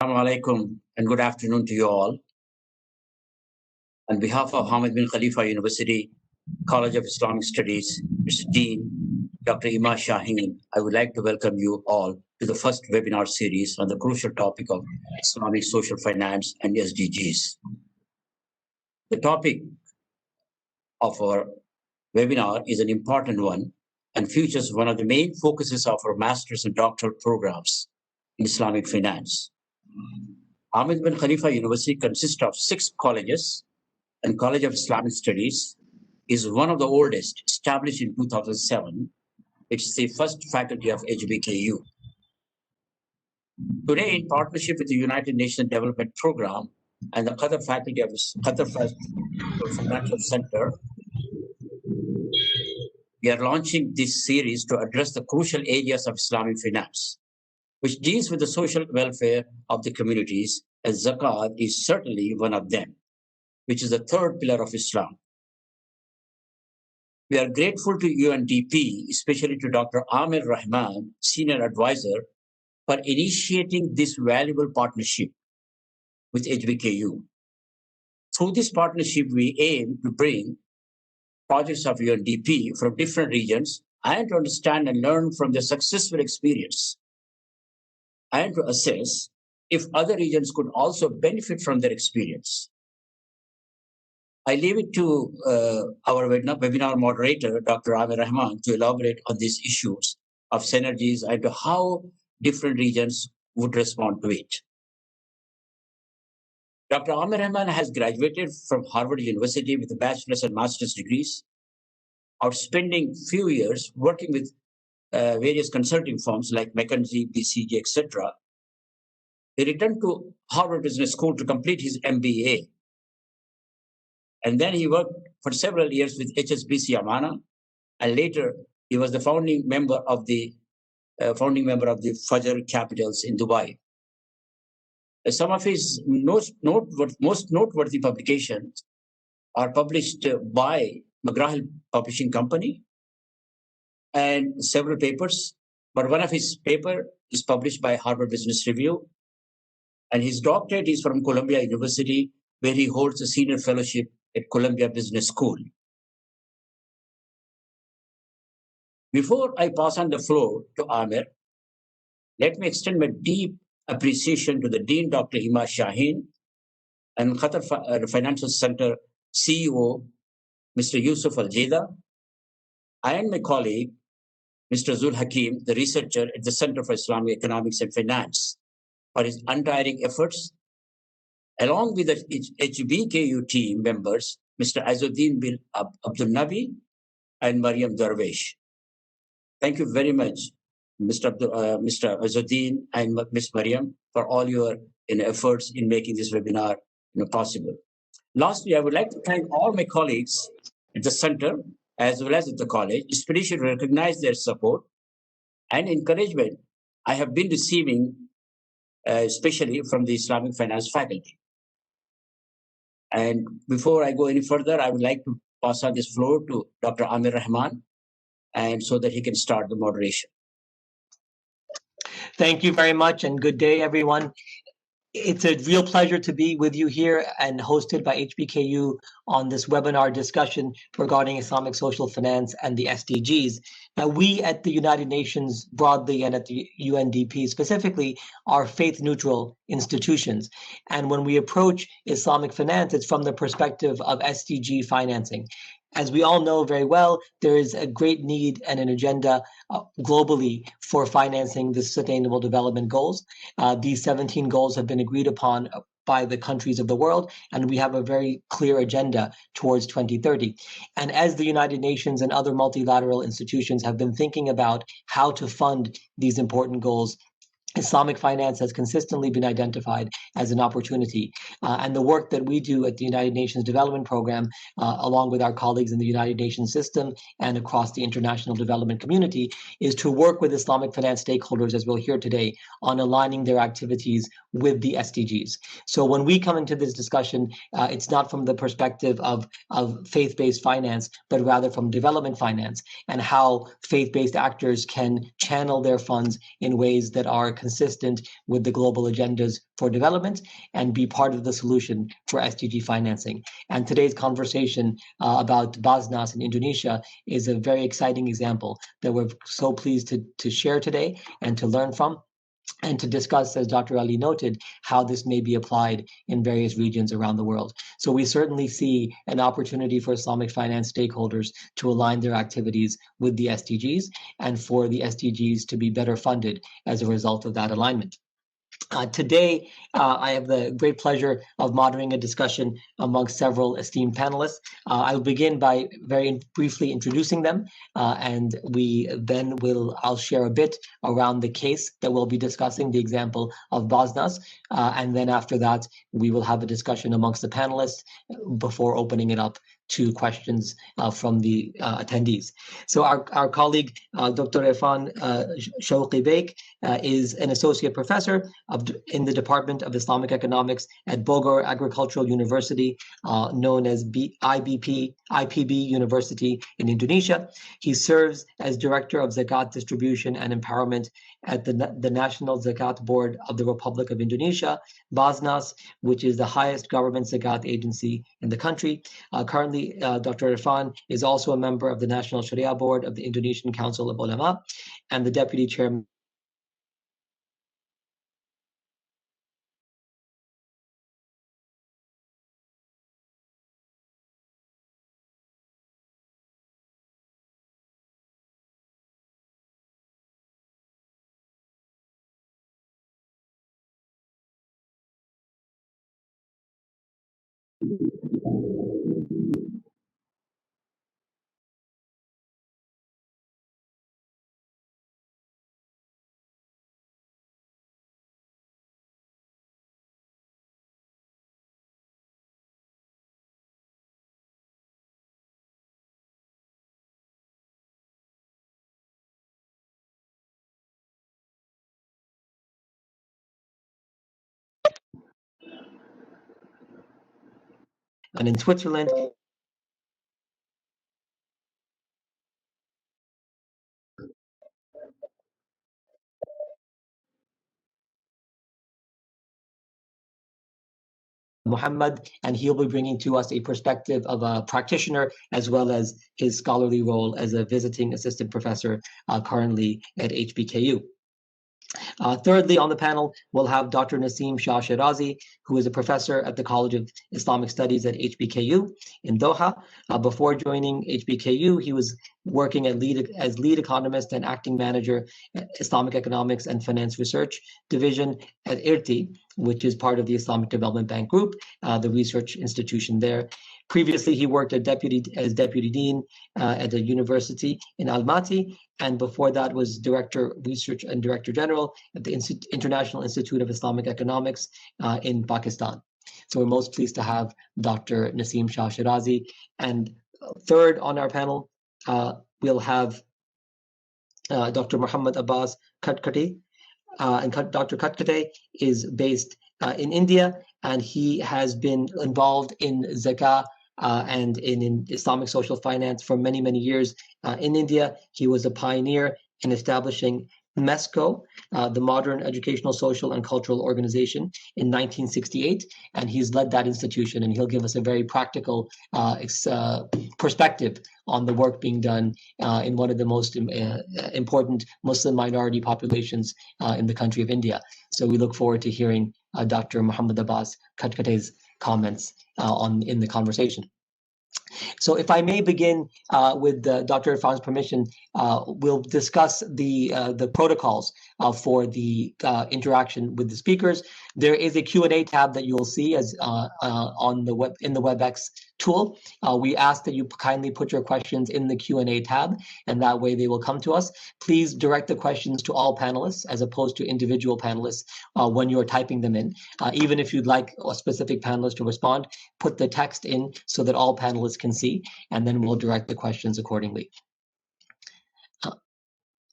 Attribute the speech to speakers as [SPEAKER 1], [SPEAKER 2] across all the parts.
[SPEAKER 1] Assalamu alaikum and good afternoon to you all. On behalf of Hamad bin Khalifa University, College of Islamic Studies, Mr. Dean, Dr. Ima Shaheen, I would like to welcome you all to the first webinar series on the crucial topic of Islamic social finance and SDGs. The topic of our webinar is an important one and features one of the main focuses of our master's and doctoral programs in Islamic finance. Hamad bin Khalifa University consists of 6 colleges, and College of Islamic Studies is one of the oldest, established in 2007. It's the first faculty of HBKU. Today, in partnership with the United Nations Development Program and the Qatar faculty of Qatar Financial Center, we are launching this series to address the crucial areas of Islamic finance, which deals with the social welfare of the communities, and Zakat is certainly one of them, which is the third pillar of Islam. We are grateful to UNDP, especially to Dr. Amir Rahman, Senior Advisor, for initiating this valuable partnership with HBKU. Through this partnership, we aim to bring projects of UNDP from different regions and to understand and learn from their successful experience, and to assess if other regions could also benefit from their experience. I leave it to our webinar moderator, Dr. Amir Rahman, to elaborate on these issues of synergies and to how different regions would respond to it. Dr. Amir Rahman has graduated from Harvard University with a bachelor's and master's degrees, after spending few years working with various consulting firms like McKinsey, BCG, etc. He returned to Harvard Business School to complete his MBA. And then he worked for several years with HSBC Amana, and later he was the founding member of the Fajr Capitals in Dubai. Some of his most noteworthy publications are published by McGraw-Hill Publishing Company and several papers, but one of his papers is published by Harvard Business Review, and his doctorate is from Columbia University, where he holds a senior fellowship at Columbia Business School. Before I pass on the floor to Amir, let me extend my deep appreciation to the Dean, Dr. Ima Shaheen, and Qatar Financial Center CEO, Mr. Yusuf Al-Jeda, and my colleague, Mr. Zul Hakim, the researcher at the Center for Islamic Economics and Finance, for his untiring efforts, along with the HBKU team members, Mr. Azuddin bin Abdul Nabi and Mariam Darwish. Thank you very much, Mr. Azuddin and Ms. Mariam, for all your efforts in making this webinar possible. Lastly, I would like to thank all my colleagues at the center as well as at the college, especially to recognize their support and encouragement I have been receiving, especially from the Islamic finance faculty. And before I go any further, I would like to pass on this floor to Dr. Amir Rahman, and so that he can start the moderation.
[SPEAKER 2] Thank you very much, and good day, everyone. It's a real pleasure to be with you here and hosted by HBKU on this webinar discussion regarding Islamic social finance and the SDGs. Now, we at the United Nations broadly and at the UNDP specifically are faith-neutral institutions. And when we approach Islamic finance, it's from the perspective of SDG financing. As we all know very well, there is a great need and an agenda globally for financing the Sustainable Development Goals. These 17 goals have been agreed upon by the countries of the world, and we have a very clear agenda towards 2030. And as the United Nations and other multilateral institutions have been thinking about how to fund these important goals, Islamic finance has consistently been identified as an opportunity. And the work that we do at the United Nations Development Program, along with our colleagues in the United Nations system and across the international development community, is to work with Islamic finance stakeholders, as we'll hear today, on aligning their activities with the SDGs. So when we come into this discussion, it's not from the perspective of faith-based finance, but rather from development finance and how faith-based actors can channel their funds in ways that are consistent with the global agendas for development and be part of the solution for SDG financing. And today's conversation about Basnas in Indonesia is a very exciting example that we're so pleased to share today and to learn from, and to discuss, as Dr. Ali noted, how this may be applied in various regions around the world. So we certainly see an opportunity for Islamic finance stakeholders to align their activities with the SDGs and for the SDGs to be better funded as a result of that alignment. Today, I have the great pleasure of moderating a discussion amongst several esteemed panelists. I'll begin by very briefly introducing them, and I'll share a bit around the case that we'll be discussing, the example of Basnas, and then after that, we will have a discussion amongst the panelists before opening it up to questions from the attendees. So our colleague, Dr. Irfan Shawqi Beg, is an associate professor in the Department of Islamic Economics at Bogor Agricultural University, known as IPB University in Indonesia. He serves as Director of Zakat Distribution and Empowerment at the National Zakat Board of the Republic of Indonesia, Basnas, which is the highest government zakat agency in the country. Currently, Dr. Irfan is also a member of the National Sharia Board of the Indonesian Council of Ulama and the Deputy Chairman and in Switzerland. Muhammad, and he'll be bringing to us a perspective of a practitioner as well as his scholarly role as a visiting assistant professor currently at HBKU. Thirdly, on the panel, we'll have Dr. Naseem Shah Shirazi, who is a professor at the College of Islamic Studies at HBKU in Doha. Before joining HBKU, he was working as lead economist and acting manager at Islamic Economics and Finance Research Division at IRTI, which is part of the Islamic Development Bank Group, the research institution there. Previously, he worked as deputy dean at a university in Almaty, and before that was director research and director general at the International Institute of Islamic Economics in Pakistan. So we're most pleased to have Dr. Naseem Shah Shirazi. And third on our panel, we'll have Dr. Muhammad Abbas Katkate. And Dr. Katkate is based in India, and he has been involved in Zakah and in Islamic social finance for many, many years in India. He was a pioneer in establishing MESCO, the Modern Educational, Social, and Cultural Organization, in 1968, and he's led that institution, and he'll give us a very practical perspective on the work being done in one of the most important Muslim minority populations in the country of India. So we look forward to hearing Dr. Muhammad Abbas Katkate's comments in the conversation. So if I may begin with Dr. Irfan's permission, we'll discuss the protocols for the interaction with the speakers. There is a Q&A tab that you'll see as on the web in the WebEx tool. We ask that you kindly put your questions in the Q&A tab, and that way they will come to us. Please direct the questions to all panelists as opposed to individual panelists when you're typing them in. Even if you'd like a specific panelist to respond, put the text in so that all panelists can see, and then we'll direct the questions accordingly.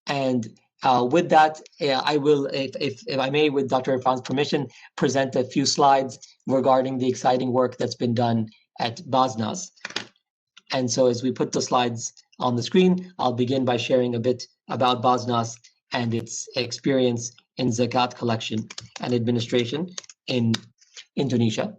[SPEAKER 2] With that, I will, if I may, with Dr. Irfan's permission, present a few slides regarding the exciting work that's been done at Basnas. And so as we put the slides on the screen, I'll begin by sharing a bit about Basnas and its experience in zakat collection and administration in Indonesia.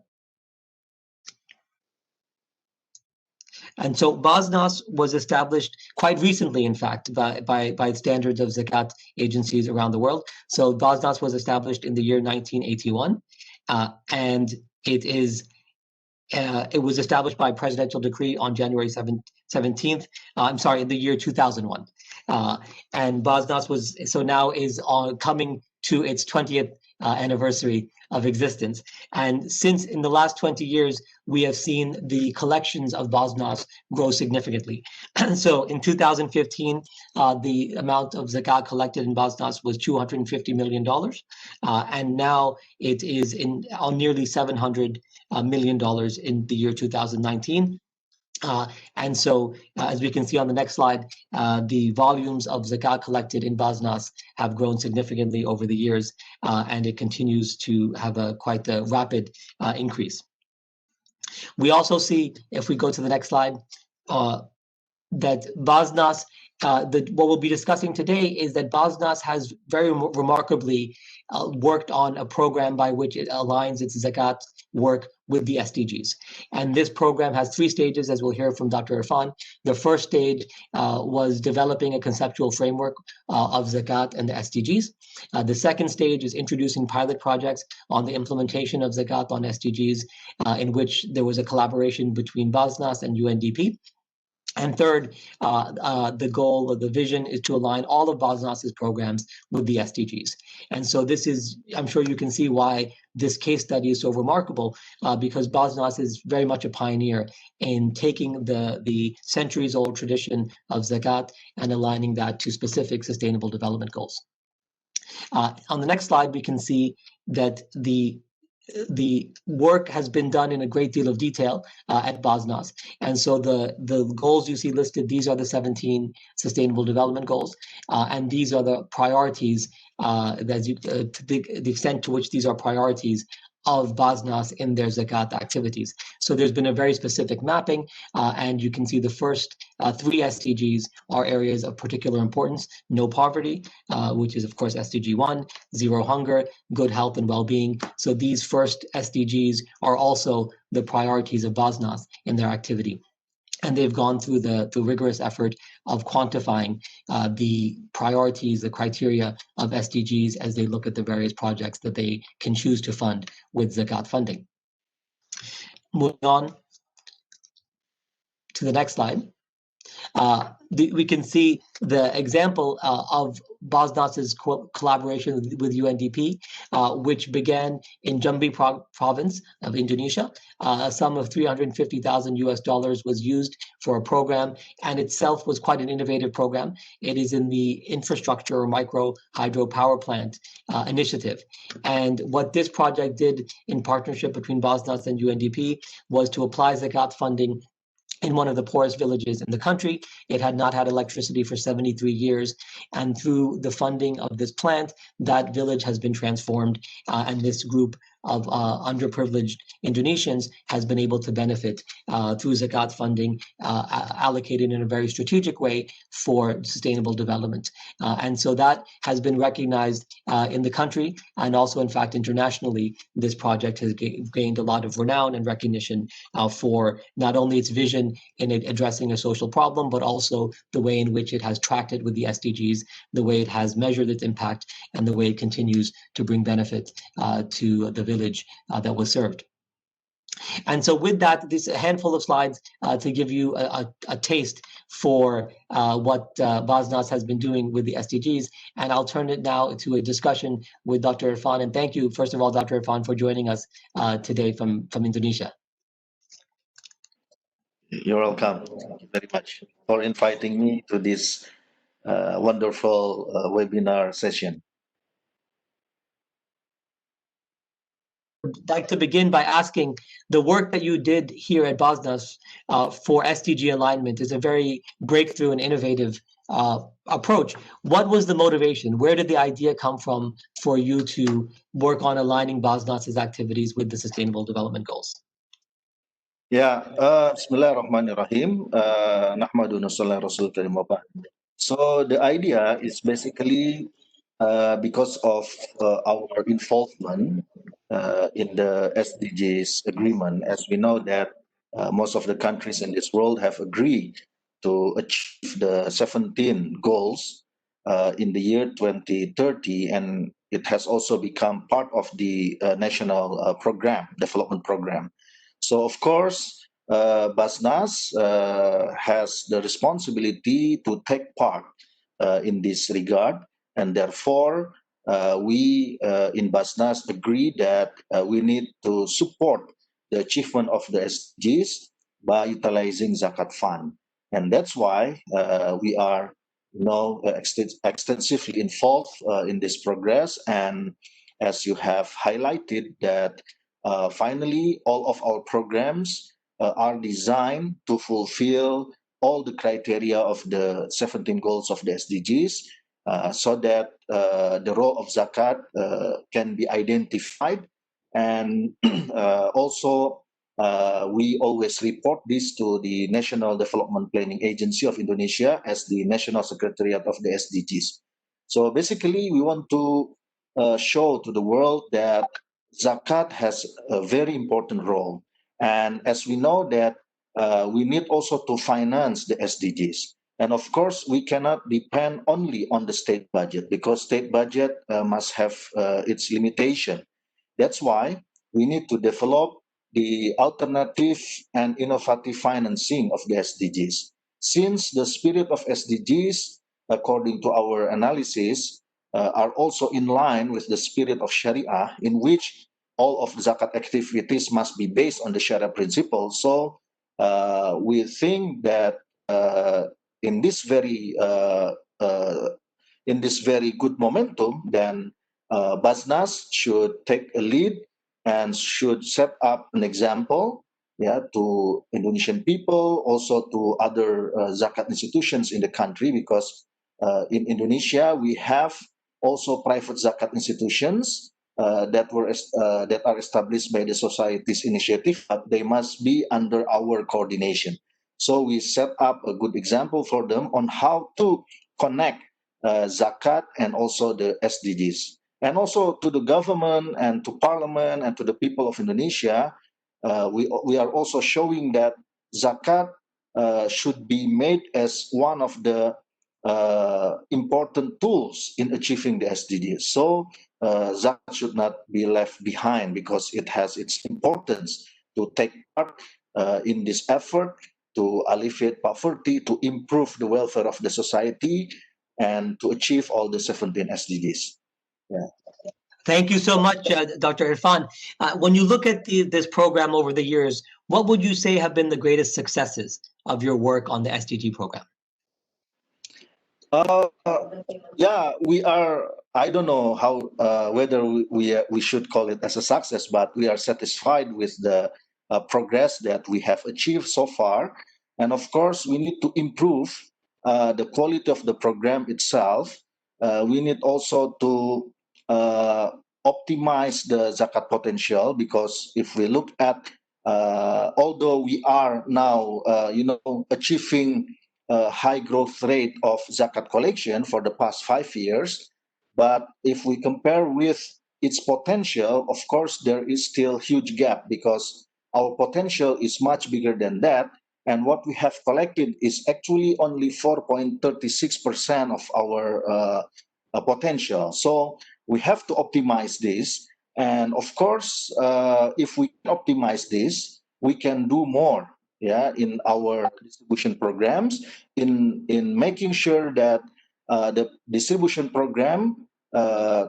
[SPEAKER 2] And so Basnas was established quite recently, in fact, by standards of zakat agencies around the world. So Basnas was established in the year 1981, and it was established by presidential decree on January 17th. In the year 2001. And Basnas now is coming to its 20th anniversary of existence. And since in the last 20 years, we have seen the collections of Basnas grow significantly. So in 2015, the amount of zakat collected in Basnas was $250 million. And now it is on nearly $700 million in the year 2019. And so, as we can see on the next slide, the volumes of zakat collected in Basnas have grown significantly over the years, and it continues to have quite a rapid increase. We also see, if we go to the next slide, that Basnas, what we'll be discussing today is that Basnas has very remarkably worked on a program by which it aligns its zakat work with the SDGs. And this program has 3 stages, as we'll hear from Dr. Irfan. The first stage was developing a conceptual framework of zakat and the SDGs. The second stage is introducing pilot projects on the implementation of zakat on SDGs, in which there was a collaboration between Basnas and UNDP. And third, the goal or the vision is to align all of Basnas's programs with the SDGs. And so this is, I'm sure you can see why this case study is so remarkable, because Basnas is very much a pioneer in taking the centuries-old tradition of zakat and aligning that to specific sustainable development goals. On the next slide, we can see that the work has been done in a great deal of detail at Basnas. And so the goals you see listed, these are the 17 sustainable development goals. And these are the priorities, to the extent to which these are priorities of Basnas in their zakat activities. So there's been a very specific mapping, and you can see the first 3 SDGs are areas of particular importance: no poverty, which is of course SDG 1, zero hunger, good health and well-being. So these first SDGs are also the priorities of Basnas in their activity. And they've gone through the rigorous effort of quantifying the priorities, the criteria of SDGs as they look at the various projects that they can choose to fund with zakat funding. Moving on to the next slide. We can see the example of Basnas's collaboration with UNDP, which began in Jambi province of Indonesia. A sum of $350,000 was used for a program, and itself was quite an innovative program. It is in the infrastructure or micro hydro power plant initiative. And what this project did in partnership between Basnas and UNDP was to apply zakat funding in one of the poorest villages in the country. It had not had electricity for 73 years. And through the funding of this plant, that village has been transformed. And this group of underprivileged Indonesians has been able to benefit through zakat funding allocated in a very strategic way for sustainable development. And so that has been recognized in the country, and also, in fact, internationally. This project has gained a lot of renown and recognition for not only its vision in addressing a social problem, but also the way in which it has tracked it with the SDGs, the way it has measured its impact, and the way it continues to bring benefit to the village that was served. And so with that, this a handful of slides to give you a taste for what Basnas has been doing with the SDGs. And I'll turn it now to a discussion with Dr. Irfan. And thank you, first of all, Dr. Irfan, for joining us today from Indonesia.
[SPEAKER 3] You're welcome. Thank you very much for inviting me to this wonderful webinar session.
[SPEAKER 2] I'd like to begin by asking, the work that you did here at Basnas for SDG alignment is a very breakthrough and innovative approach. What was the motivation? Where did the idea come from for you to work on aligning Basnas's activities with the Sustainable Development Goals?
[SPEAKER 3] Yeah, Bismillahirrahmanirrahim. Nahmadu nusalli rasul karim wa ba'd. So the idea is basically because of our involvement in the SDGs agreement, as we know that most of the countries in this world have agreed to achieve the 17 goals in the year 2030, and it has also become part of the national development program. So, of course, Basnas has the responsibility to take part in this regard, and therefore we in Basnas agree that we need to support the achievement of the SDGs by utilizing Zakat Fund. And that's why we are extensively involved in this progress. And as you have highlighted that finally all of our programs are designed to fulfill all the criteria of the 17 goals of the SDGs, so that the role of zakat can be identified. And also, we always report this to the National Development Planning Agency of Indonesia as the National Secretariat of the SDGs. So basically, we want to show to the world that zakat has a very important role. And as we know that we need also to finance the SDGs. And of course, we cannot depend only on the state budget, because state budget must have its limitation. That's why we need to develop the alternative and innovative financing of the SDGs. Since the spirit of SDGs, according to our analysis, are also in line with the spirit of Sharia, in which all of the zakat activities must be based on the Sharia principles. So we think that in this very good momentum, then Basnas should take a lead and should set up an example, yeah, to Indonesian people, also to other zakat institutions in the country, because in Indonesia we have also private zakat institutions that are established by the society's initiative, but they must be under our coordination. So we set up a good example for them on how to connect zakat and also the SDGs. And also to the government and to parliament and to the people of Indonesia, we are also showing that zakat should be made as one of the important tools in achieving the SDGs. So zakat should not be left behind, because it has its importance to take part in this effort to alleviate poverty, to improve the welfare of the society, and to achieve all the 17 SDGs. Yeah.
[SPEAKER 2] Thank you so much, Dr. Irfan. When you look at this program over the years, what would you say have been the greatest successes of your work on the SDG program?
[SPEAKER 3] Yeah, we are. I don't know how whether we should call it as a success, but we are satisfied with the progress that we have achieved so far. And of course, we need to improve the quality of the program itself. We need also to optimize the zakat potential, because if we look at, although we are now, achieving a high growth rate of zakat collection for the past 5 years, but if we compare with its potential, of course, there is still huge gap, because our potential is much bigger than that. And what we have collected is actually only 4.36% of our potential. So we have to optimize this. And of course, if we optimize this, we can do more, yeah, in our distribution programs, in making sure that the distribution program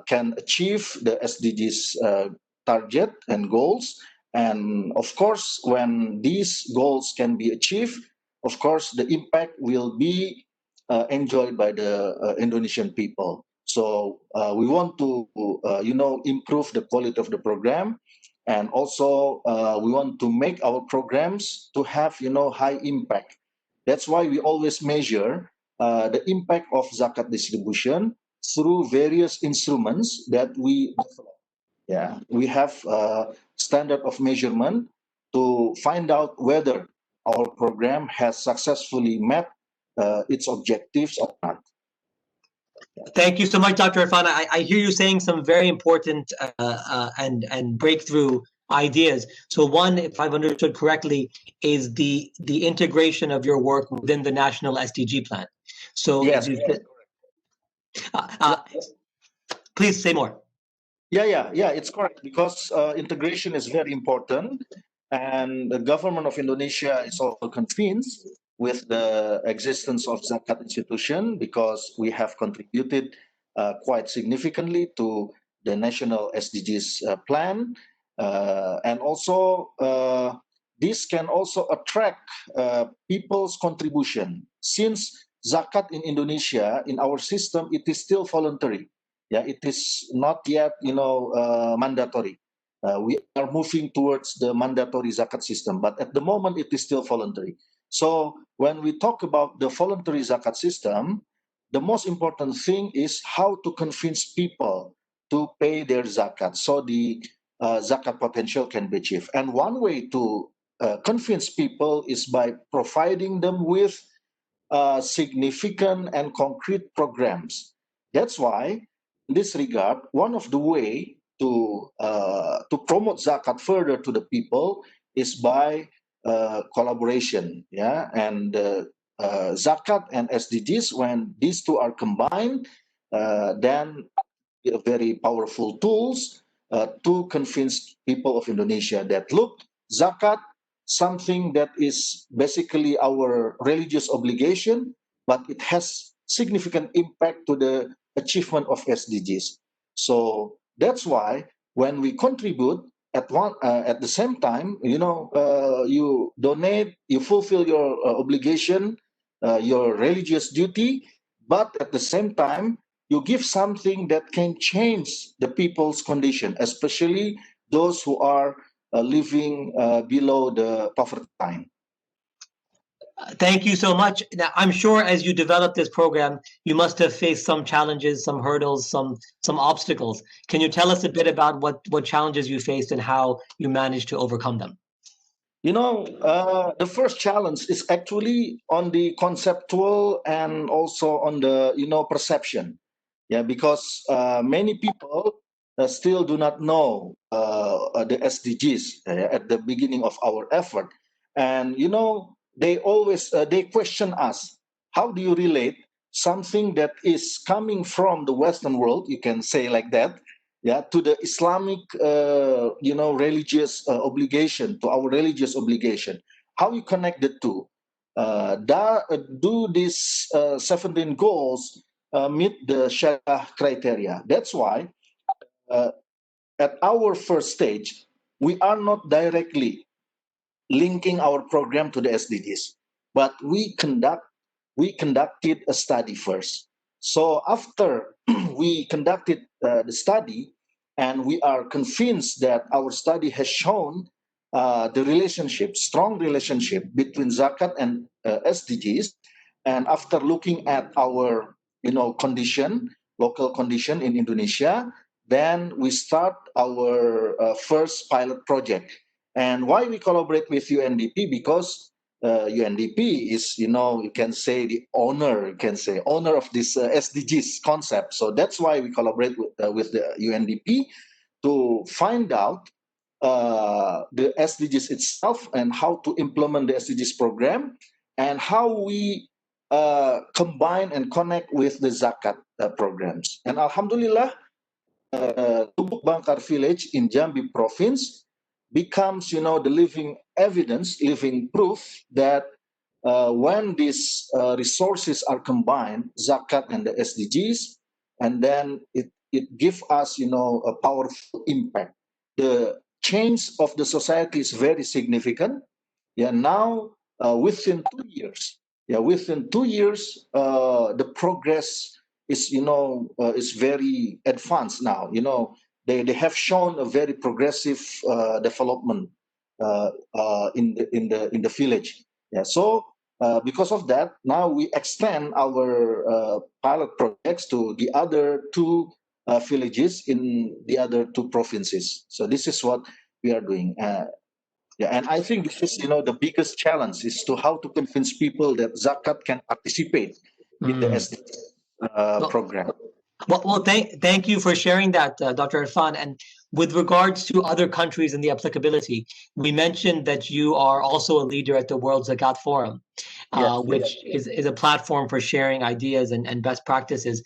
[SPEAKER 3] can achieve the SDGs target and goals. And of course, when these goals can be achieved, of course, the impact will be enjoyed by the Indonesian people. So we want to, improve the quality of the program, and also we want to make our programs to have, high impact. That's why we always measure the impact of zakat distribution through various instruments that we develop. Yeah, we have a standard of measurement to find out whether our program has successfully met its objectives or not.
[SPEAKER 2] Thank you so much, Dr. Irfan. I hear you saying some very important and breakthrough ideas. So one, if I've understood correctly, is the integration of your work within the national SDG plan. So
[SPEAKER 3] Yes.
[SPEAKER 2] uh, please say more.
[SPEAKER 3] Yeah, it's correct because integration is very important, and the government of Indonesia is also convinced with the existence of Zakat institution because we have contributed quite significantly to the national SDGs plan, and also this can also attract people's contribution since Zakat in Indonesia in our system it is still voluntary. Yeah, it is not yet, mandatory. We are moving towards the mandatory zakat system, but at the moment it is still voluntary. So when we talk about the voluntary zakat system, the most important thing is how to convince people to pay their zakat, so the zakat potential can be achieved. And one way to convince people is by providing them with significant and concrete programs. That's why, in this regard, one of the way to promote zakat further to the people is by collaboration. Yeah, and zakat and SDGs, when these two are combined, then very powerful tools to convince people of Indonesia that look, zakat, something that is basically our religious obligation, but it has significant impact to the achievement of SDGs. So that's why when we contribute at the same time, you donate, you fulfill your obligation, your religious duty, but at the same time you give something that can change the people's condition, especially those who are living below the poverty line.
[SPEAKER 2] Thank you so much. Now, I'm sure as you develop this program, you must have faced some challenges, some hurdles, some obstacles. Can you tell us a bit about what challenges you faced and how you managed to overcome them?
[SPEAKER 3] The first challenge is actually on the conceptual and also on the perception. Yeah, because many people still do not know the SDGs at the beginning of our effort, and they always they question us. How do you relate something that is coming from the Western world? You can say like that, yeah, to the Islamic, religious obligation, to our religious obligation. How you connect the two? Do these 17 goals meet the Sharia criteria? That's why uh, at our first stage, we are not directly linking our program to the SDGs, but we conducted a study first. So after we conducted the study, and we are convinced that our study has shown the relationship, strong relationship between zakat and SDGs, and after looking at our condition, local condition in Indonesia, then we start our first pilot project. And why we collaborate with UNDP? Because UNDP is, you can say owner of this SDGs concept. So that's why we collaborate with the UNDP to find out the SDGs itself and how to implement the SDGs program and how we combine and connect with the zakat programs. And Alhamdulillah, Lubuk Bangkar village in Jambi province becomes, the living evidence, living proof that when these resources are combined, zakat and the SDGs, and then it gives us, a powerful impact. The change of the society is very significant. Yeah, now within 2 years, the progress is, is very advanced now. They have shown a very progressive development in the village. Yeah, so because of that, now we extend our pilot projects to the other two villages in the other two provinces. So this is what we are doing. Yeah, and I think this is, the biggest challenge is to how to convince people that zakat can participate in the SDG
[SPEAKER 2] Well,
[SPEAKER 3] program.
[SPEAKER 2] Well, thank you for sharing that, Dr. Irfan. And with regards to other countries and the applicability, we mentioned that you are also a leader at the World Zakat Forum, which is a platform for sharing ideas and best practices.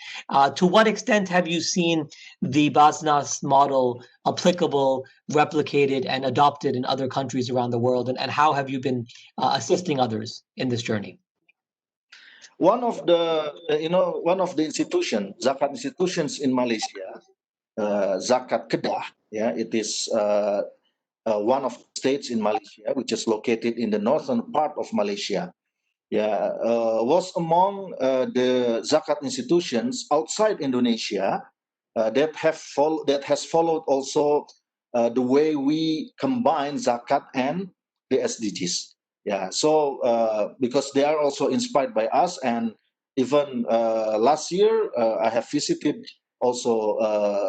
[SPEAKER 2] To what extent have you seen the Basnas model applicable, replicated, and adopted in other countries around the world? And how have you been assisting others in this journey?
[SPEAKER 3] One of the, one of the zakat institutions in Malaysia, Zakat Kedah, it is one of the states in Malaysia, which is located in the northern part of Malaysia. Was among the zakat institutions outside Indonesia that has followed also the way we combine zakat and the SDGs. So because they are also inspired by us, and even last year I have visited also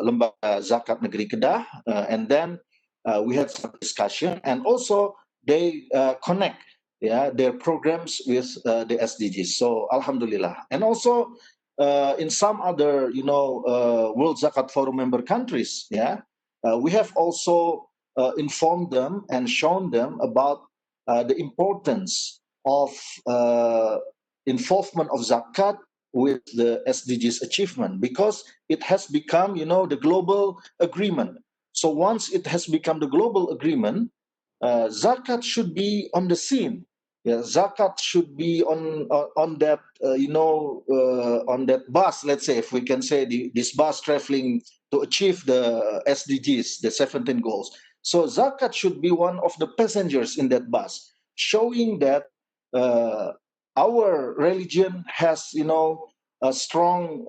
[SPEAKER 3] Lembaga Zakat Negeri Kedah, and then we had some discussion, and also they connect their programs with the SDGs. So Alhamdulillah. And also in some other World Zakat Forum member countries, we have also informed them and shown them about the importance of involvement of zakat with the SDGs achievement, because it has become the global agreement. So once it has become the global agreement, zakat should be on the scene. Zakat should be on that on that bus, let's say, if we can say, this bus traveling to achieve the SDGs, the 17 goals. So zakat should be one of the passengers in that bus, showing that our religion has a strong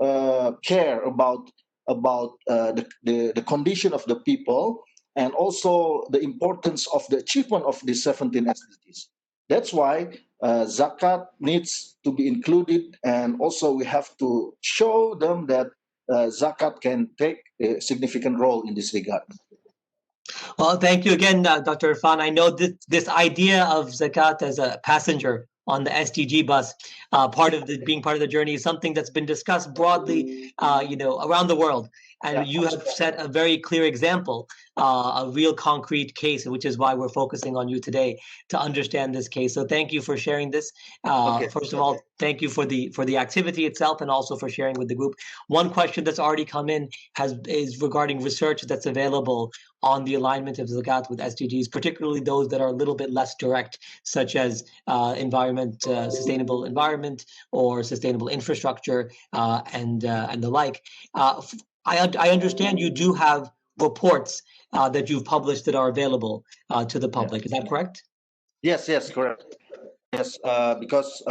[SPEAKER 3] care about the condition of the people, and also the importance of the achievement of the 17 SDGs. That's why zakat needs to be included, and also we have to show them that zakat can take a significant role in this regard.
[SPEAKER 2] Well, thank you again, Dr. Irfan. I know this idea of zakat as a passenger on the SDG bus, being part of the journey, is something that's been discussed broadly, around the world. And you have set a very clear example, a real concrete case, which is why we're focusing on you today to understand this case. So thank you for sharing this. First of all, thank you for the activity itself, and also for sharing with the group. One question that's already come in is regarding research that's available on the alignment of zakat with SDGs, particularly those that are a little bit less direct, such as sustainable environment, or sustainable infrastructure, and the like. I understand you do have reports that you've published that are available to the public. Is that correct?
[SPEAKER 3] Yes, correct. Yes, because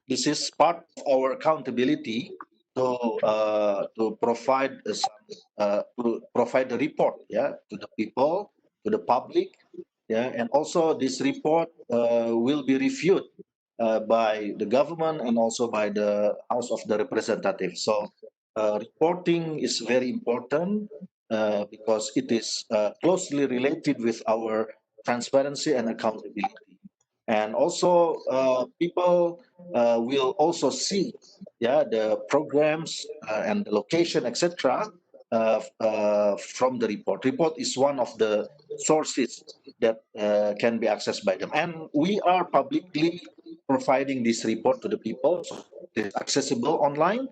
[SPEAKER 3] this is part of our accountability to provide the report, to the people, to the public, and also this report will be reviewed by the government and also by the House of the Representatives. So reporting is very important because it is closely related with our transparency and accountability. And also people will also see the programs and the location, etc., from the report. Report is one of the sources that can be accessed by them, and we are publicly providing this report to the people. So it is accessible online.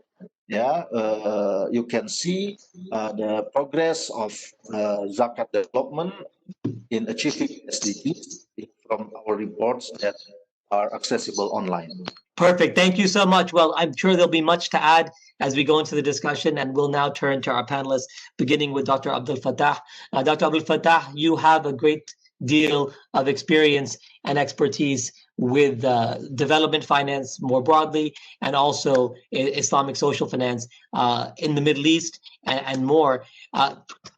[SPEAKER 3] You can see the progress of zakat development in achieving SDGs from our reports that are accessible online.
[SPEAKER 2] Perfect. Thank you so much. Well, I'm sure there'll be much to add as we go into the discussion, and we'll now turn to our panelists, beginning with Dr. Abdul Fattah. Dr. Abdul Fattah, you have a great deal of experience and expertise with development finance more broadly, and also Islamic social finance in the Middle East and more.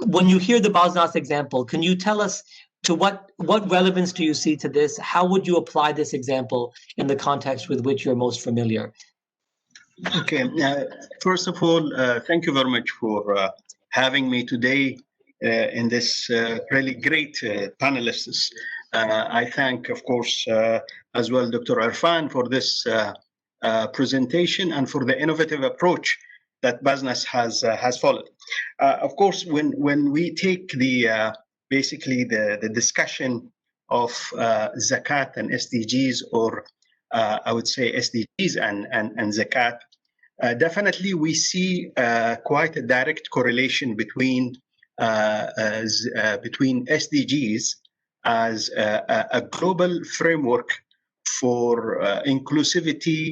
[SPEAKER 2] When you hear the Basnas example, can you tell us what relevance do you see to this? How would you apply this example in the context with which you're most familiar?
[SPEAKER 4] Okay. First of all, thank you very much for having me today in this really great panelists. I thank, of course, as well, Dr. Irfan for this presentation and for the innovative approach that Bosnia has followed. Of course, when we take the basically the discussion of zakat and SDGs, or I would say SDGs and zakat, definitely we see quite a direct correlation between SDGs as a global framework for inclusivity,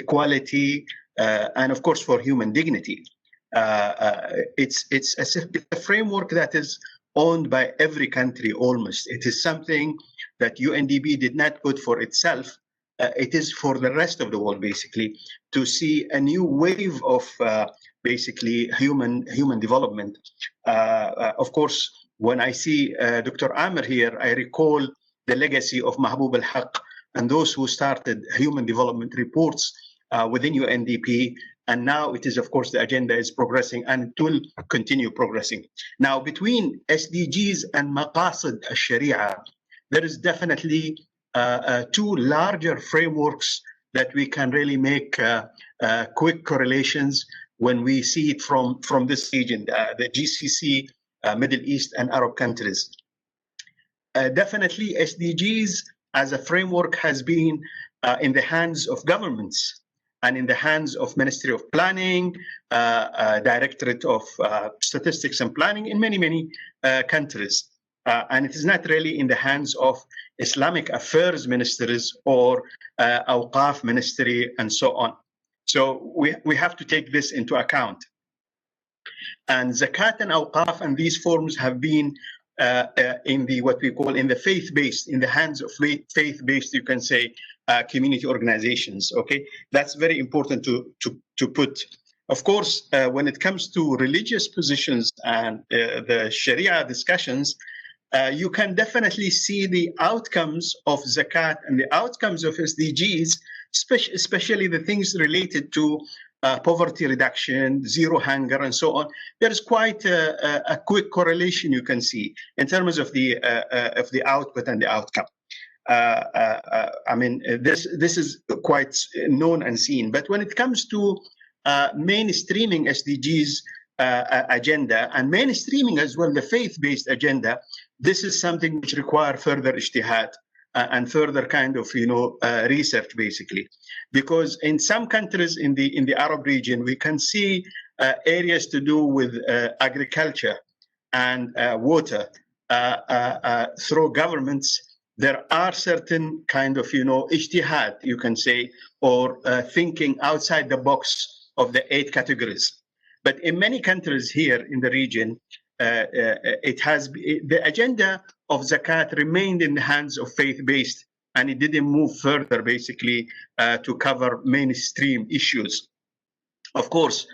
[SPEAKER 4] equality, and of course for human dignity. It's a framework that is owned by every country almost. It is something that UNDP did not put for itself. It is for the rest of the world, basically, to see a new wave of basically human development. Of course, when I see Dr. Amer here, I recall the legacy of Mahbub al-Haq and those who started human development reports within UNDP. And now it is, of course, the agenda is progressing and it will continue progressing. Now, between SDGs and Maqasid al-Sharia, there is definitely two larger frameworks that we can really make quick correlations when we see it from this region, the GCC, Middle East, and Arab countries. Definitely, SDGs as a framework has been in the hands of governments and in the hands of Ministry of Planning, Directorate of Statistics and Planning in many countries. And it is not really in the hands of Islamic Affairs ministers or Awqaf Ministry and so on. So we have to take this into account. And Zakat and Awqaf and these forms have been in the what we call in the faith-based, in the hands of faith-based, you can say, community organizations. Okay, that's very important to put. Of course, when it comes to religious positions and the Sharia discussions, you can definitely see the outcomes of Zakat and the outcomes of SDGs, especially the things related to poverty reduction, zero hunger, and so on. There is quite a quick correlation you can see in terms of the output and the outcome. I mean, this is quite known and seen. But when it comes to mainstreaming SDGs agenda and mainstreaming as well the faith-based agenda, this is something which requires further ijtihad and further kind of research, basically, because in some countries in the Arab region we can see areas to do with agriculture and water through governments. There are certain kind of ijtihad, you can say, or thinking outside the box of the 8 categories. But in many countries here in the region, the agenda of Zakat remained in the hands of faith-based, and it didn't move further, basically, to cover mainstream issues. Of course,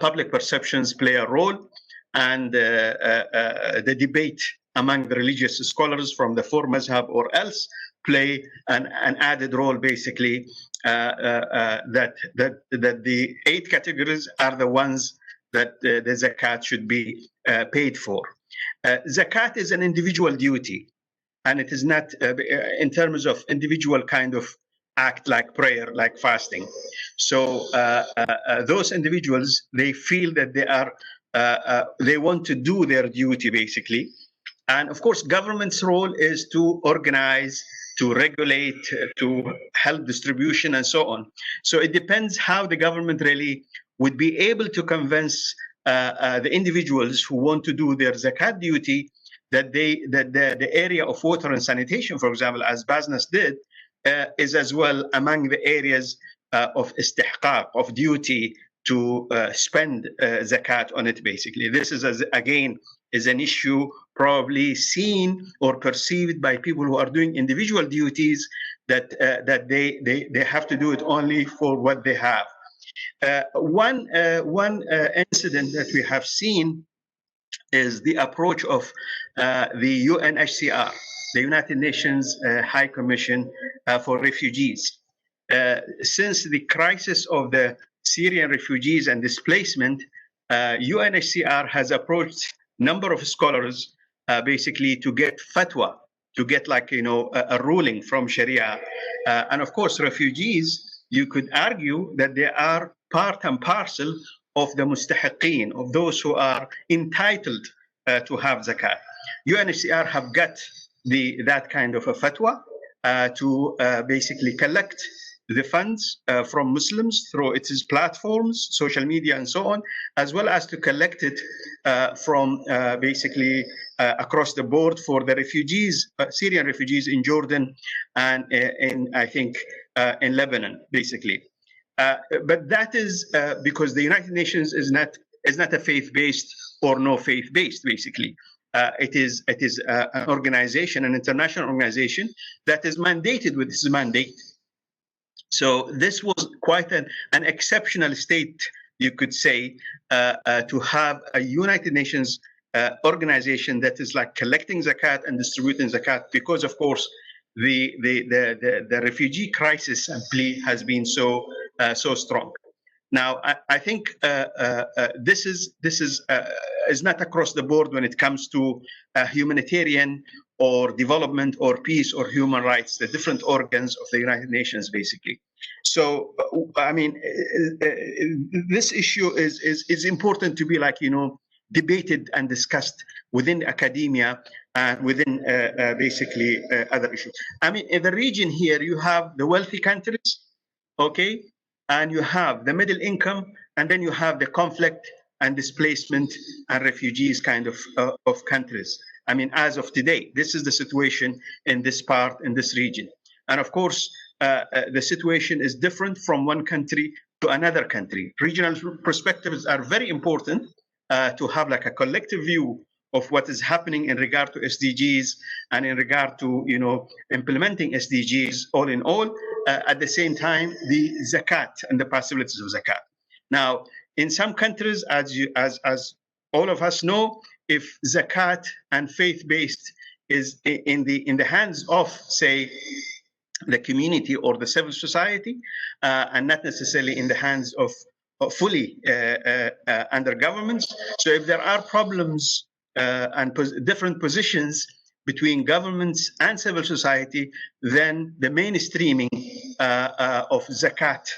[SPEAKER 4] public perceptions play a role, and the debate among the religious scholars from the 4 mazhab or else play an added role, basically, that the 8 categories are the ones that the zakat should be paid for. Zakat is an individual duty, and it is not in terms of individual kind of act like prayer, like fasting. So those individuals, they feel that they want to do their duty, basically. And of course, government's role is to organize, to regulate, to help distribution, and so on. So it depends how the government really would be able to convince the individuals who want to do their zakat duty that the area of water and sanitation, for example, as Bosnia did, is as well among the areas of istihqaq, of duty to spend zakat on it, basically. This is, again, is an issue probably seen or perceived by people who are doing individual duties, that they have to do it only for what they have. One incident that we have seen is the approach of the UNHCR, the United Nations High Commission for Refugees. Since the crisis of the Syrian refugees and displacement, UNHCR has approached a number of scholars basically to get fatwa, to get a ruling from Sharia. And of course, refugees, you could argue that they are part and parcel of the mustahiqeen, of those who are entitled to have zakat. UNHCR have got that kind of a fatwa to basically collect the funds from Muslims through its platforms, social media, and so on, as well as to collect it from basically across the board for the refugees, Syrian refugees in Jordan and in, I think, in Lebanon, basically. But that is because the United Nations is not a faith-based or no faith-based, basically. It is an organization, an international organization that is mandated with this mandate. So this was quite an exceptional state, you could say, to have a United Nations organization that is like collecting zakat and distributing zakat, because of course the refugee crisis and plea has been so strong. Now, I think this is not across the board when it comes to humanitarian or development or peace or human rights, the different organs of the United Nations, basically. So, I mean, this issue is important to be debated and discussed within academia and within basically other issues. I mean, in the region here, you have the wealthy countries, okay, and you have the middle income, and then you have the conflict and displacement and refugees kind of countries. I mean, as of today, this is the situation in this part, in this region. And of course, the situation is different from one country to another country. Regional perspectives are very important to have like a collective view of what is happening in regard to SDGs and in regard to, implementing SDGs all in all. At the same time, the zakat and the possibilities of zakat. Now, in some countries, as all of us know, if zakat and faith-based is in the hands of, say, the community or the civil society, and not necessarily in the hands of fully under governments. So if there are problems and different positions between governments and civil society, then the mainstreaming of zakat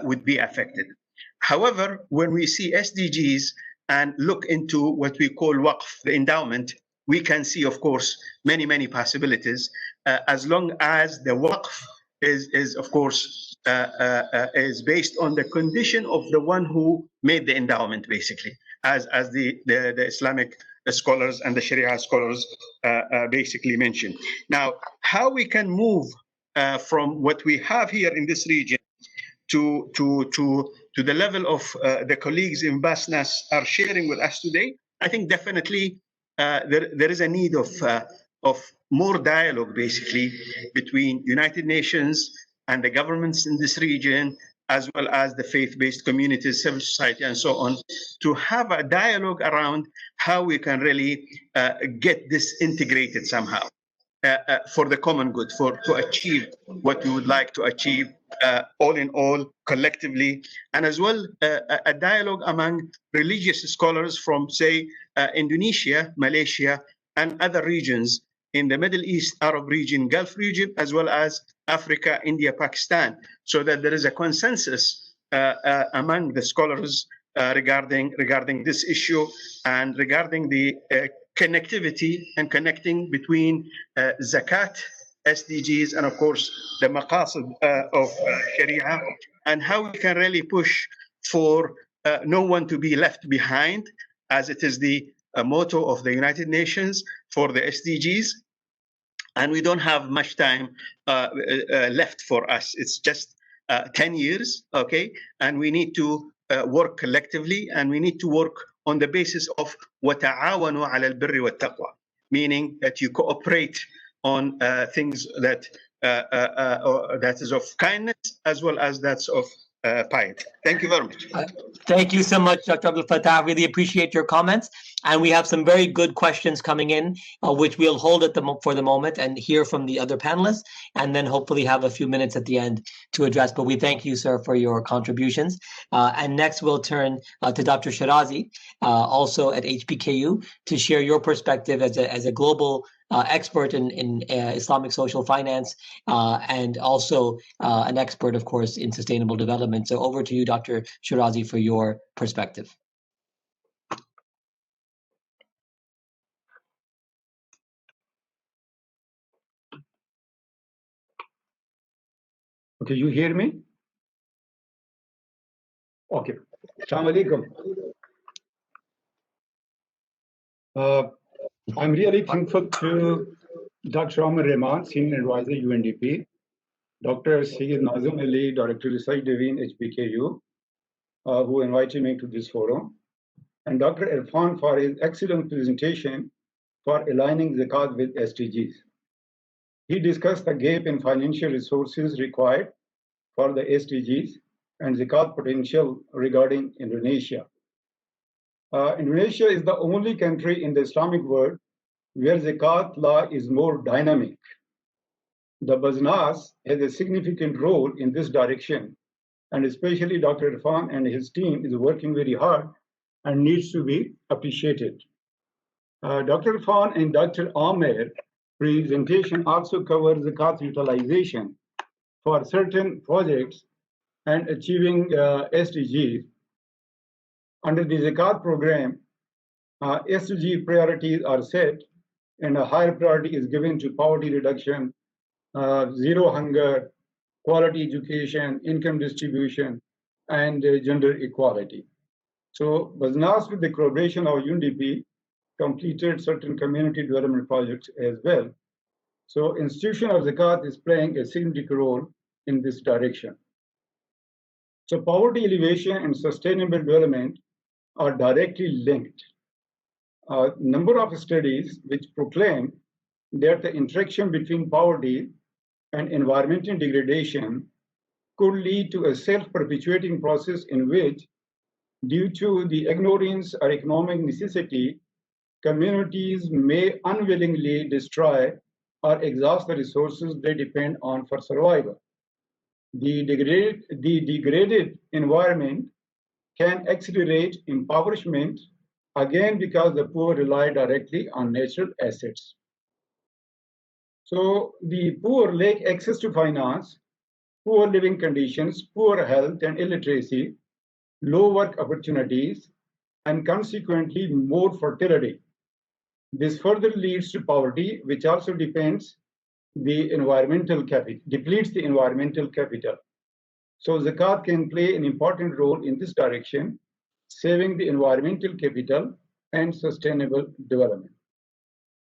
[SPEAKER 4] would be affected. However, when we see SDGs and look into what we call waqf, the endowment, we can see, of course, many possibilities, as long as the waqf is of course, is based on the condition of the one who made the endowment, basically, as the Islamic scholars and the Sharia scholars basically mentioned. Now, how we can move from what we have here in this region to the level of the colleagues in Bosnia are sharing with us today, I think definitely there is a need of more dialogue, basically, between United Nations and the governments in this region, as well as the faith-based communities, civil society, and so on, to have a dialogue around how we can really get this integrated somehow for the common good, to achieve what we would like to achieve all in all, collectively, and as well a dialogue among religious scholars from, say, Indonesia, Malaysia, and other regions in the Middle East, Arab region, Gulf region, as well as Africa, India, Pakistan, so that there is a consensus among the scholars regarding this issue and regarding the connectivity and connecting between zakat, SDGs, and of course the maqasid of Sharia, and how we can really push for no one to be left behind, as it is the motto of the United Nations for the SDGs. And we don't have much time left for us. It's just 10 years, okay? And we need to work collectively, and we need to work on the basis of وَتَعَاوَنُوا عَلَى الْبِرِّ وَالتَّقْوَى, meaning that you cooperate on things that is of kindness as well as that's of piety. Thank you very much.
[SPEAKER 2] Thank you so much, Dr. Abdul Fattah. Really appreciate your comments. And we have some very good questions coming in, which we'll hold for the moment and hear from the other panelists, and then hopefully have a few minutes at the end to address. But we thank you, sir, for your contributions. And next, we'll turn to Dr. Shirazi, also at HBKU, to share your perspective as a global expert in Islamic social finance, and also an expert, of course, in sustainable development. So over to you, Dr. Shirazi, for your perspective.
[SPEAKER 5] Okay, you hear me? Okay. Assalamu alaikum. I'm really thankful to Dr. Omar Rahman, Senior Advisor, UNDP, Dr. Syed Nazim Ali, Director Research Division, HBKU, who invited me to this forum, and Dr. Irfan for his excellent presentation for aligning Zakat with SDGs. He discussed the gap in financial resources required for the SDGs and Zakat potential regarding Indonesia. Indonesia is the only country in the Islamic world where Zakat law is more dynamic. The Baznas has a significant role in this direction, and especially Dr. Irfan and his team is working very hard and needs to be appreciated. Dr. Irfan and Dr. Amer presentation also covers Zakat utilization for certain projects and achieving SDGs. Under the Zakat program, SDG priorities are set, and a higher priority is given to poverty reduction, zero hunger, quality education, income distribution, and gender equality. So, Baznas, with the collaboration of UNDP, completed certain community development projects as well. So, institution of Zakat is playing a significant role in this direction. So, poverty alleviation and sustainable development are directly linked. A number of studies which proclaim that the interaction between poverty and environmental degradation could lead to a self-perpetuating process in which, due to the ignorance or economic necessity, communities may unwillingly destroy or exhaust the resources they depend on for survival. The degraded environment can accelerate impoverishment, again because the poor rely directly on natural assets. So the poor lack access to finance, poor living conditions, poor health and illiteracy, low work opportunities, and consequently more fertility. This further leads to poverty, which also depletes the environmental capital. So Zakat can play an important role in this direction, saving the environmental capital and sustainable development.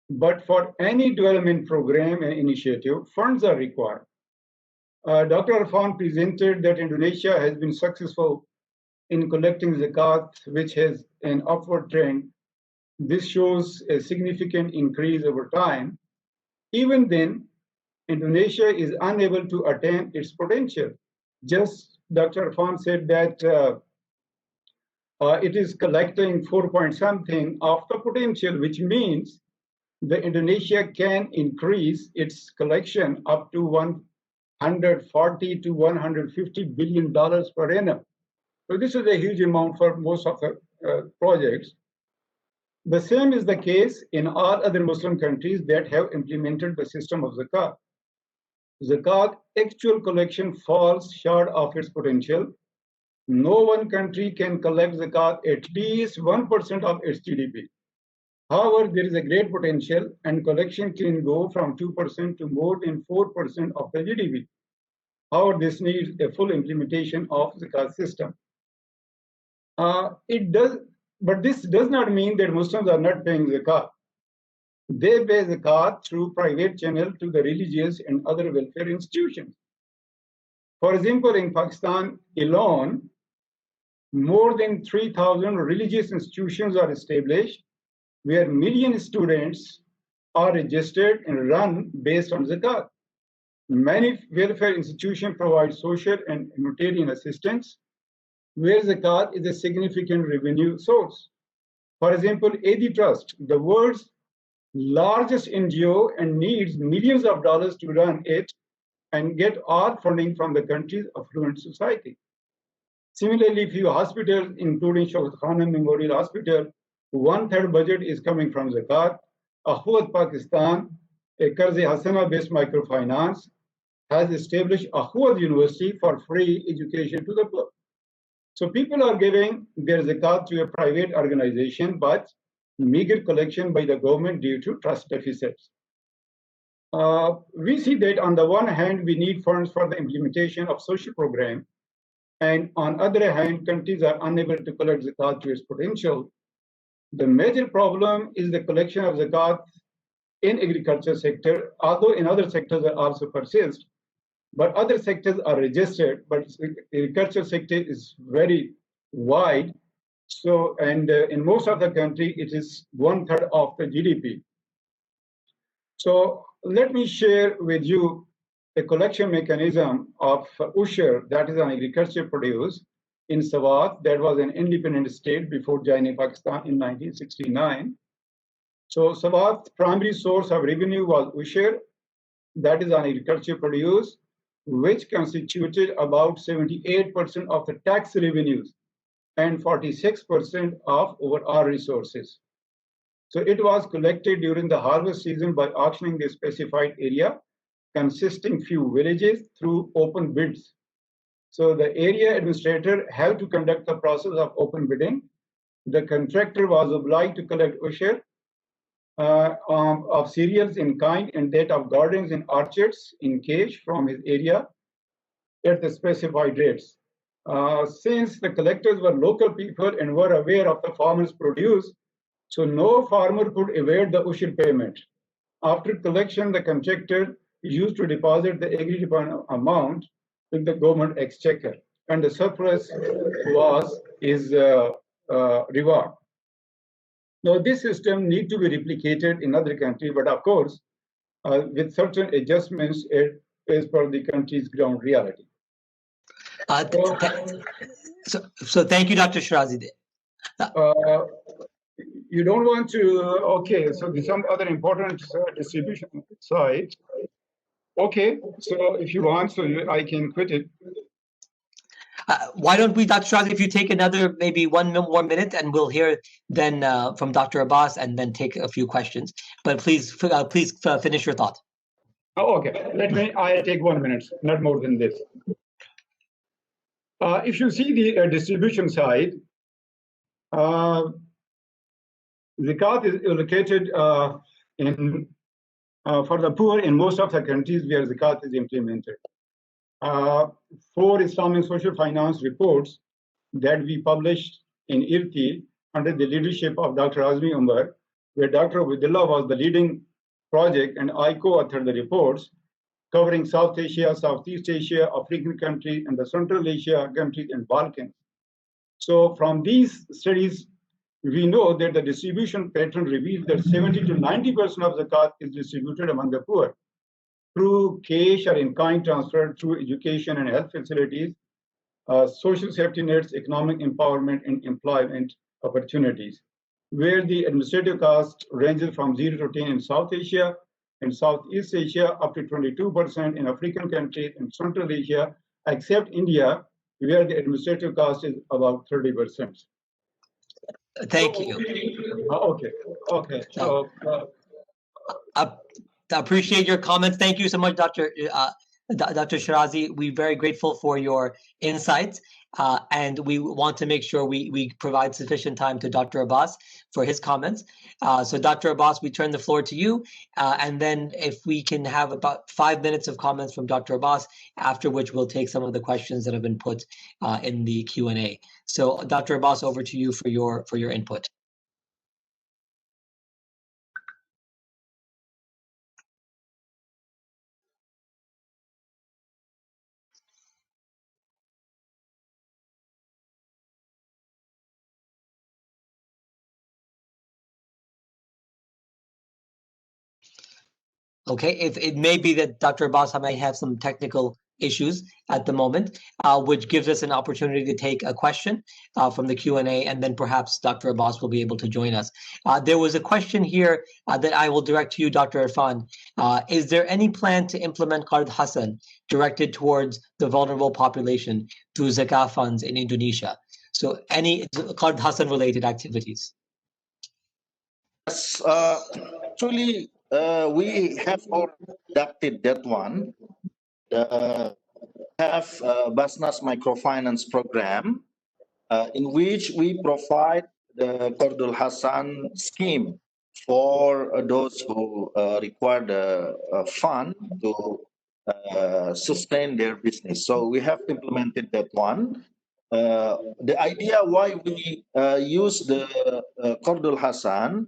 [SPEAKER 5] But for any development program and initiative, funds are required. Dr. Irfan presented that Indonesia has been successful in collecting Zakat, which has an upward trend. This shows a significant increase over time. Even then, Indonesia is unable to attain its potential. Just Dr. Irfan said that it is collecting 4 point something of the potential, which means the Indonesia can increase its collection up to $140 to $150 billion per annum. So this is a huge amount for most of the projects. The same is the case in all other Muslim countries that have implemented the system of Zakat. Zakat actual collection falls short of its potential. No one country can collect Zakat at least 1% of its GDP. However, there is a great potential, and collection can go from 2% to more than 4% of the GDP. However, this needs a full implementation of the Zakat system. But this does not mean that Muslims are not paying Zakat. They pay Zakat through private channel to the religious and other welfare institutions. For example, in Pakistan alone, more than 3,000 religious institutions are established where million students are registered and run based on Zakat. Many welfare institutions provide social and humanitarian assistance, where Zakat is a significant revenue source. For example, AD Trust, the world's largest NGO, and needs millions of dollars to run it and get all funding from the country's affluent society. Similarly, few hospitals, including Shaukat Khanum Memorial Hospital, 1/3 budget is coming from Zakat, Ahwad Pakistan, a Qarz-e Hasana-based microfinance, has established Ahwad University for free education to the poor. So people are giving their zakat to a private organization, but meager collection by the government due to trust deficits. We see that on the one hand, we need funds for the implementation of social program, and on other hand, countries are unable to collect zakat to its potential. The major problem is the collection of zakat in agriculture sector, although in other sectors are also persist, but other sectors are registered, but agriculture sector is very wide. So, and in most of the country, it is 1/3 of the GDP. So let me share with you a collection mechanism of Usher, that is an agriculture produce in Swat, that was an independent state before joining Pakistan in 1969. So Swat's primary source of revenue was Usher, that is an agriculture produce, which constituted about 78% of the tax revenues and 46% of overall resources. So it was collected during the harvest season by auctioning the specified area consisting few villages through open bids. So the area administrator had to conduct the process of open bidding. The contractor was obliged to collect Usher of cereals in kind and that of gardens and orchards in cash from his area at the specified rates. Since the collectors were local people and were aware of the farmer's produce, so no farmer could evade the Usher payment. After collection, the contractor used to deposit the agreed upon amount with the government exchequer, and the surplus was his reward. Now, this system needs to be replicated in other countries, but of course, with certain adjustments as per the country's ground reality.
[SPEAKER 2] So thank you, Dr. Shirazi.
[SPEAKER 5] You don't want to, okay, so there's some other important distribution side. Okay, so if you want, so I can quit it.
[SPEAKER 2] Why don't we, Dr. Shirazi, if you take another maybe 1 more minute, and we'll hear then from Dr. Abbas and then take a few questions. But please finish your thought.
[SPEAKER 5] Oh, okay, I take 1 minute, not more than this. If you see the distribution side, zakat is allocated for the poor in most of the countries where zakat is implemented. 4 Islamic social finance reports that we published in IRTI under the leadership of Dr. Azmi Umar, where Dr. Abdullah was the leading project, and I co-authored the reports covering South Asia, Southeast Asia, African countries, and the Central Asia countries and Balkans. So from these studies, we know that the distribution pattern reveals that 70 to 90% of zakat is distributed among the poor through cash or in-kind transfer, through education and health facilities, social safety nets, economic empowerment, and employment opportunities, where the administrative cost ranges from 0 to 10 in South Asia and Southeast Asia, up to 22% in African countries and Central Asia, except India, where the administrative cost is about 30%.
[SPEAKER 2] Thank you.
[SPEAKER 5] Okay. So,
[SPEAKER 2] I appreciate your comments. Thank you so much, Dr. Shirazi. We're very grateful for your insights, and we want to make sure we provide sufficient time to Dr. Abbas for his comments. So Dr. Abbas, we turn the floor to you, and then if we can have about 5 minutes of comments from Dr. Abbas, after which we'll take some of the questions that have been put in the Q&A. So Dr. Abbas, over to you for your input. Okay, it may be that Dr. Abbas might have some technical issues at the moment, which gives us an opportunity to take a question from the Q&A, and then perhaps Dr. Abbas will be able to join us. There was a question here that I will direct to you, Dr. Irfan. Is there any plan to implement Qard Hasan directed towards the vulnerable population through Zakat funds in Indonesia? So any Qard Hasan related activities?
[SPEAKER 3] Yes, Actually, we have already conducted that one. Have Basnas microfinance program in which we provide the Qardul Hasan scheme for those who require the fund to sustain their business. So we have implemented that one. The idea why we use the Qardul Hasan,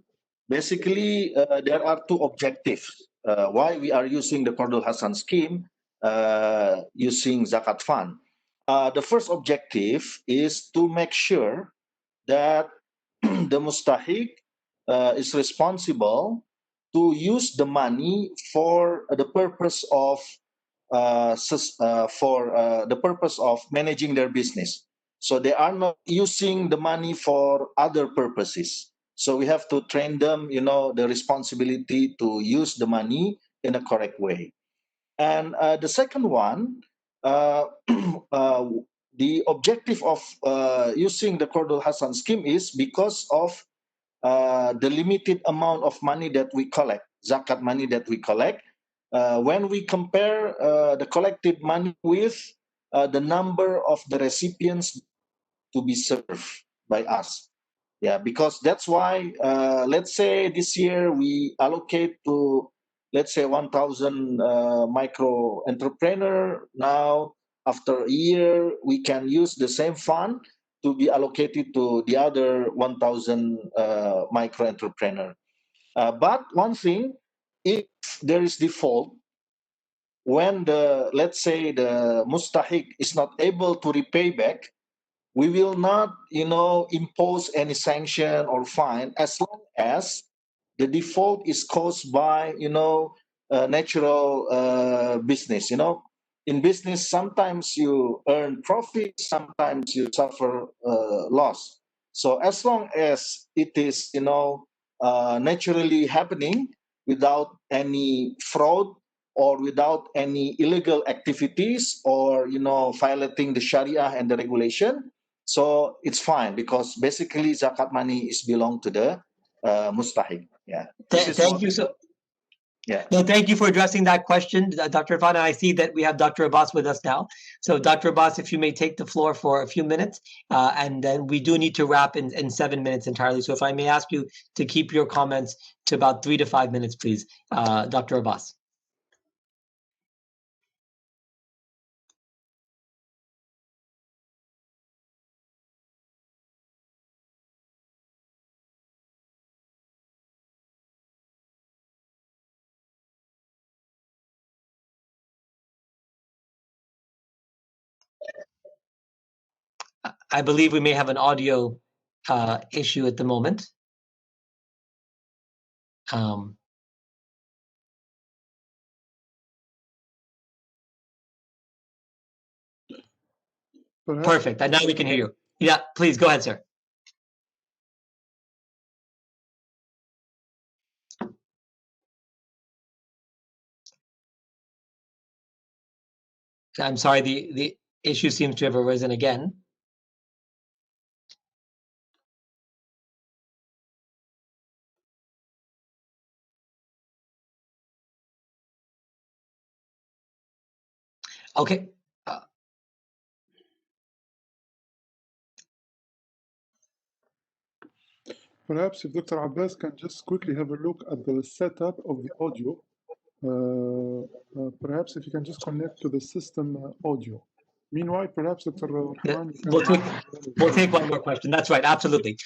[SPEAKER 3] basically there are two objectives why we are using the Qardul Hasan scheme using Zakat Fund. The first objective is to make sure that the mustahiq is responsible to use the money for the purpose of the purpose of managing their business. So they are not using the money for other purposes. So we have to train them, the responsibility to use the money in a correct way. And the second one, the objective of using the Qardul Hasan scheme is because of the limited amount of money that we collect, zakat money that we collect. When we compare the collected money with the number of the recipients to be served by us. Yeah, because that's why, let's say this year we allocate to, let's say 1,000 micro entrepreneur. Now, after a year, we can use the same fund to be allocated to the other 1,000 micro entrepreneur. But one thing, if there is default, when let's say the mustahiq is not able to repay back, we will not, impose any sanction or fine as long as the default is caused by, natural business. In business, sometimes you earn profit, sometimes you suffer loss. So as long as it is, naturally happening without any fraud or without any illegal activities or, violating the Sharia and the regulation, so it's fine because basically zakat money is belong to the mustahiq. Yeah.
[SPEAKER 2] Thank you.
[SPEAKER 3] Yeah.
[SPEAKER 2] No, thank you for addressing that question, Dr. Irfan. I see that we have Dr. Abbas with us now. So, Dr. Abbas, if you may take the floor for a few minutes, and then we do need to wrap in 7 minutes entirely. So, if I may ask you to keep your comments to about 3 to 5 minutes, please, Dr. Abbas. I believe we may have an audio issue at the moment. Perfect. And now we can hear you. Yeah, please go ahead, sir. I'm sorry, the issue seems to have arisen again. Okay.
[SPEAKER 6] Perhaps if Dr. Abbas can just quickly have a look at the setup of the audio. Perhaps if you can just connect to the system audio. Meanwhile, perhaps Dr. Rahman,
[SPEAKER 2] we'll take one more question. That's right, absolutely.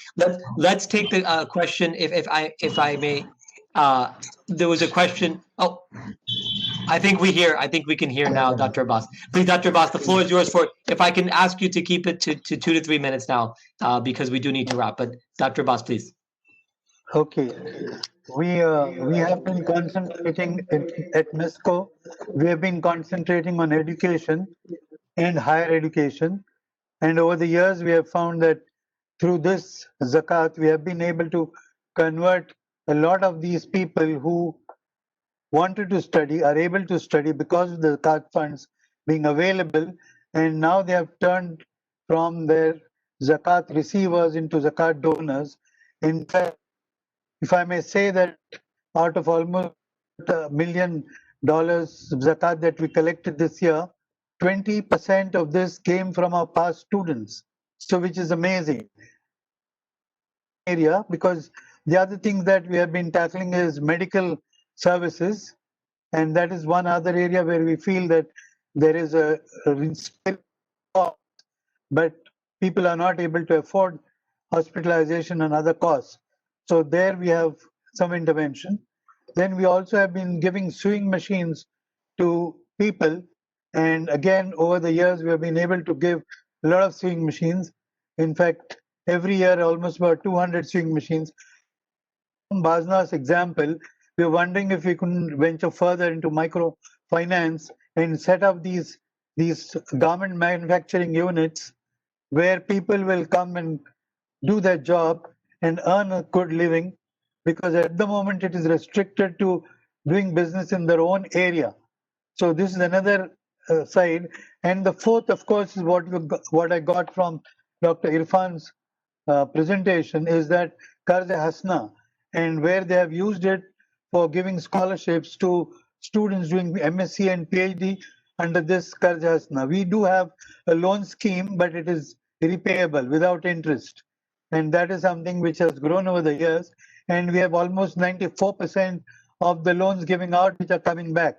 [SPEAKER 2] Let's take the question if I may. There was a question. Oh, I think we can hear now, Dr. Abbas. Please, Dr. Abbas, the floor is yours for, if I can ask you to keep it to 2 to 3 minutes now, because we do need to wrap. But Dr. Abbas, please.
[SPEAKER 7] Okay. We have been concentrating at MISCO. We have been concentrating on education and higher education. And over the years, we have found that through this zakat, we have been able to convert a lot of these people who wanted to study, are able to study because of the zakat funds being available. And now they have turned from their zakat receivers into zakat donors. In fact, if I may say that out of almost $1 million zakat that we collected this year, 20% of this came from our past students. So which is amazing area, because the other thing that we have been tackling is medical services, and that is one other area where we feel that there is a cost, but people are not able to afford hospitalization and other costs. So there we have some intervention. Then we also have been giving sewing machines to people, and again over the years we have been able to give a lot of sewing machines. In fact, every year almost about 200 sewing machines. Bosnia's example, we are wondering if we could venture further into microfinance and set up these garment manufacturing units where people will come and do their job and earn a good living, because at the moment it is restricted to doing business in their own area. So this is another side. And the fourth, of course, is what I got from Dr. Irfan's presentation, is that Qarz Hasna, and where they have used it for giving scholarships to students doing MSc and PhD under this Qarz Hasna. We do have a loan scheme, but it is repayable without interest. And that is something which has grown over the years. And we have almost 94% of the loans giving out which are coming back.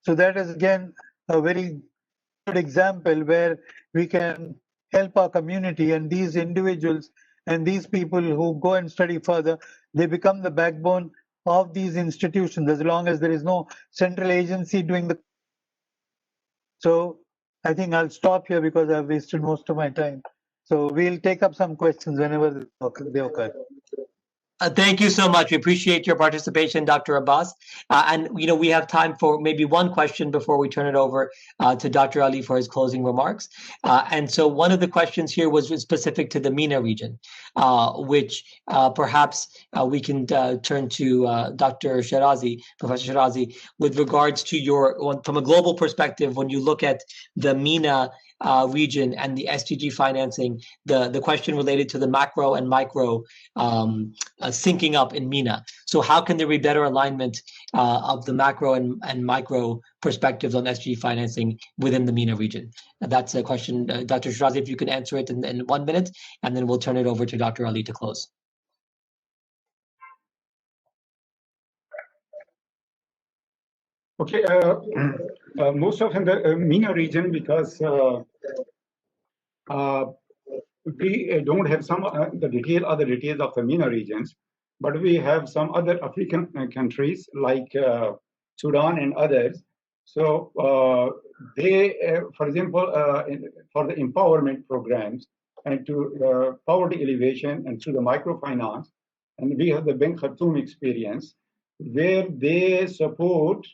[SPEAKER 7] So that is again a very good example where we can help our community, and these individuals and these people who go and study further, they become the backbone of these institutions as long as there is no central agency doing the. So I think I'll stop here because I've wasted most of my time. So we'll take up some questions whenever they occur.
[SPEAKER 2] Thank you so much. We appreciate your participation, Dr. Abbas. And we have time for maybe one question before we turn it over to Dr. Ali for his closing remarks. And so one of the questions here was specific to the MENA region, which perhaps we can turn to Dr. Shirazi, Professor Shirazi, with regards to from a global perspective, when you look at the MENA region and the SDG financing, the question related to the macro and micro syncing up in MENA. So how can there be better alignment of the macro and micro perspectives on SDG financing within the MENA region? That's a question, Dr. Shirazi, if you can answer it in 1 minute, and then we'll turn it over to Dr. Ali to close.
[SPEAKER 5] Okay, most of in the MENA region, because we don't have some other details of the MENA regions, but we have some other African countries like Sudan and others. So they, for example, for the empowerment programs and to poverty elevation and through the microfinance, and we have the Ben Khartoum experience, where they support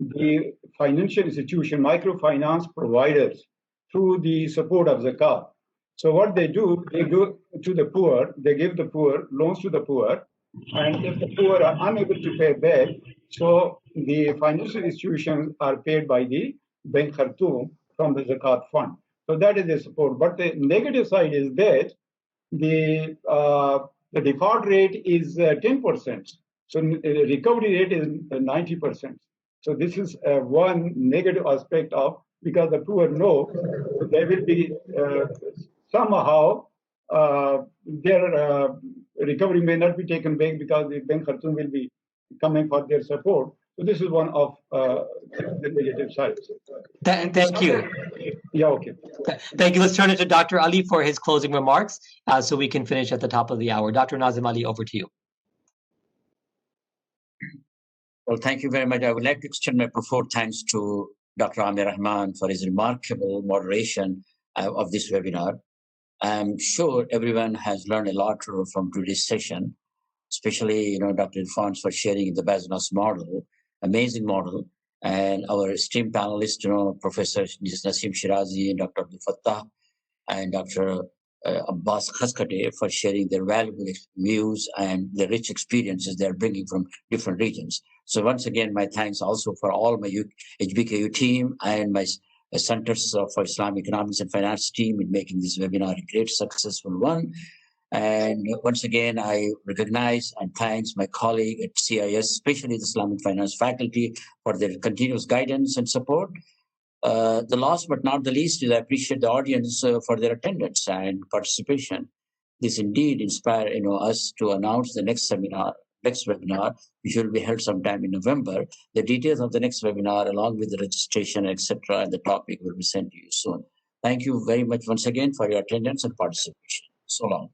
[SPEAKER 5] the financial institution, microfinance providers through the support of zakat. So what they do, they go to the poor, they give the poor loans to the poor, and if the poor are unable to pay back, so the financial institutions are paid by the Ben Khartoum from the zakat fund. So that is the support. But the negative side is that the default rate is 10%. So recovery rate is 90%. So this is one negative aspect of, because the poor know there will be somehow their recovery may not be taken back because the Ben Khartoum will be coming for their support. So this is one of the negative sides.
[SPEAKER 2] Thank you.
[SPEAKER 5] Yeah, okay.
[SPEAKER 2] Thank you. Let's turn it to Dr. Ali for his closing remarks so we can finish at the top of the hour. Dr. Nazim Ali, over to you.
[SPEAKER 1] Well, thank you very much. I would like to extend my profound thanks to Dr. Amir Rahman for his remarkable moderation of this webinar. I'm sure everyone has learned a lot from today's session, especially Dr. Irfan for sharing the business model, amazing model, and our esteemed panelists, Professor Naseem Shirazi and Dr. Abdul Fattah and Dr. Abbas Khazkate for sharing their valuable views and the rich experiences they're bringing from different regions. So once again, my thanks also for all my HBKU team and my Centers for Islamic Economics and Finance team in making this webinar a great successful one. And once again, I recognize and thanks my colleague at CIS, especially the Islamic Finance faculty, for their continuous guidance and support. The last but not the least is I appreciate the audience for their attendance and participation. This indeed inspire us to announce the next webinar, which will be held sometime in November. The details of the next webinar, along with the registration, etc., and the topic will be sent to you soon. Thank you very much once again for your attendance and participation. So long.